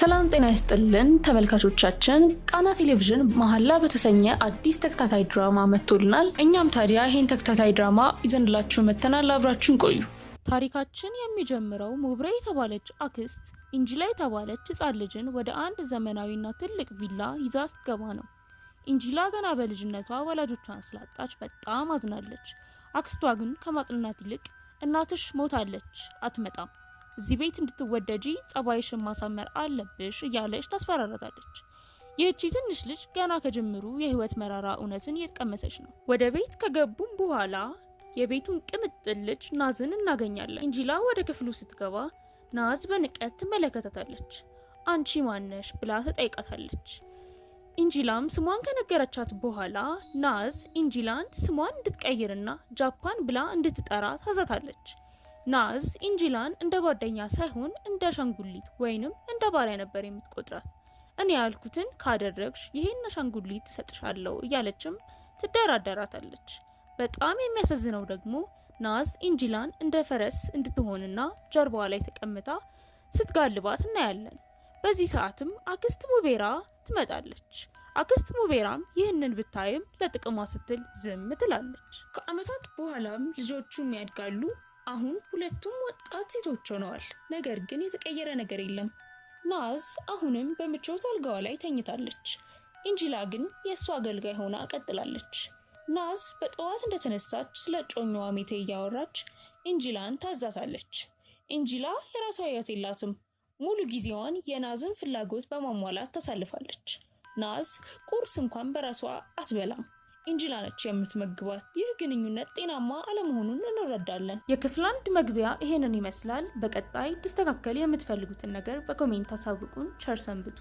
ሰላም ጤና ይስጥልን ተመልካቾቻችን ቃና ቴሌቪዥን መሐላ በተሰኘ አዲስ ተከታታይ ድራማ መጥቶልናል። እኛም ታዲያ ይሄን ተከታታይ ድራማ ይዘንላችሁ መተናል። አብራችሁን ቆዩ። ታሪካችን የሚጀምረው ሙብሬ የተባለች አክስት ኢንጂላ የተባለች ሕፃን ልጅን ወደ አንድ ዘመናዊና ትልቅ ቪላ ይዛ ስትገባ ነው። ኢንጂላ ገና በልጅነቷ ወላጆቿን ስላጣች በጣም አዝናለች። አክስቷ ግን ከማጽናናት ይልቅ እናትሽ ሞታለች፣ አትመጣም፣ እዚህ ቤት እንድትወደጂ ጸባይሽን ማሳመር አለብሽ እያለች ታስፈራራታለች። ይህቺ ትንሽ ልጅ ገና ከጅምሩ የህይወት መራራ እውነትን እየተቀመሰች ነው። ወደ ቤት ከገቡም በኋላ የቤቱን ቅምጥል ልጅ ናዝን እናገኛለን። ኢንጂላ ወደ ክፍሉ ስትገባ ናዝ በንቀት ትመለከታታለች። አንቺ ማነሽ ብላ ትጠይቃታለች። ኢንጂላም ስሟን ከነገረቻት በኋላ ናዝ ኢንጂላን ስሟን እንድትቀይርና ጃፓን ብላ እንድትጠራ ታዛታለች። ናዝ ኢንጂላን እንደ ጓደኛ ሳይሆን እንደ አሻንጉሊት ወይንም እንደ ባሪያ ነበር የምትቆጥራት። እኔ ያልኩትን ካደረግሽ ይሄን አሻንጉሊት ሰጥሻለሁ እያለችም ትደራደራታለች። በጣም የሚያሳዝነው ደግሞ ናዝ ኢንጂላን እንደ ፈረስ እንድትሆንና ጀርባዋ ላይ ተቀምጣ ስትጋልባት እናያለን። በዚህ ሰዓትም አክስት ሙቤራ ትመጣለች። አክስት ሙቤራም ይህንን ብታይም ለጥቅሟ ስትል ዝም ትላለች። ከአመታት በኋላም ልጆቹም ያድጋሉ። አሁን ሁለቱም ወጣት ሴቶች ሆነዋል። ነገር ግን የተቀየረ ነገር የለም። ናዝ አሁንም በምቾት አልጋዋ ላይ ተኝታለች። ኢንጂላ ግን የእሷ አገልጋይ ሆና ቀጥላለች። ናዝ በጠዋት እንደተነሳች ስለ ጮኛዋ ሜቴ እያወራች ኢንጂላን ታዛታለች። ኢንጂላ የራሷ ህይወት የላትም። ሙሉ ጊዜዋን የናዝን ፍላጎት በማሟላት ታሳልፋለች። ናዝ ቁርስ እንኳን በራሷ አትበላም። ኢንጂላ ነች የምትመግባት። ይህ ግንኙነት ጤናማ አለመሆኑን እንረዳለን። የክፍል 1 መግቢያ ይሄንን ይመስላል። በቀጣይ ተስተካከል የምትፈልጉትን ነገር በኮሜንት አሳውቁን። ቸር ሰንብቱ።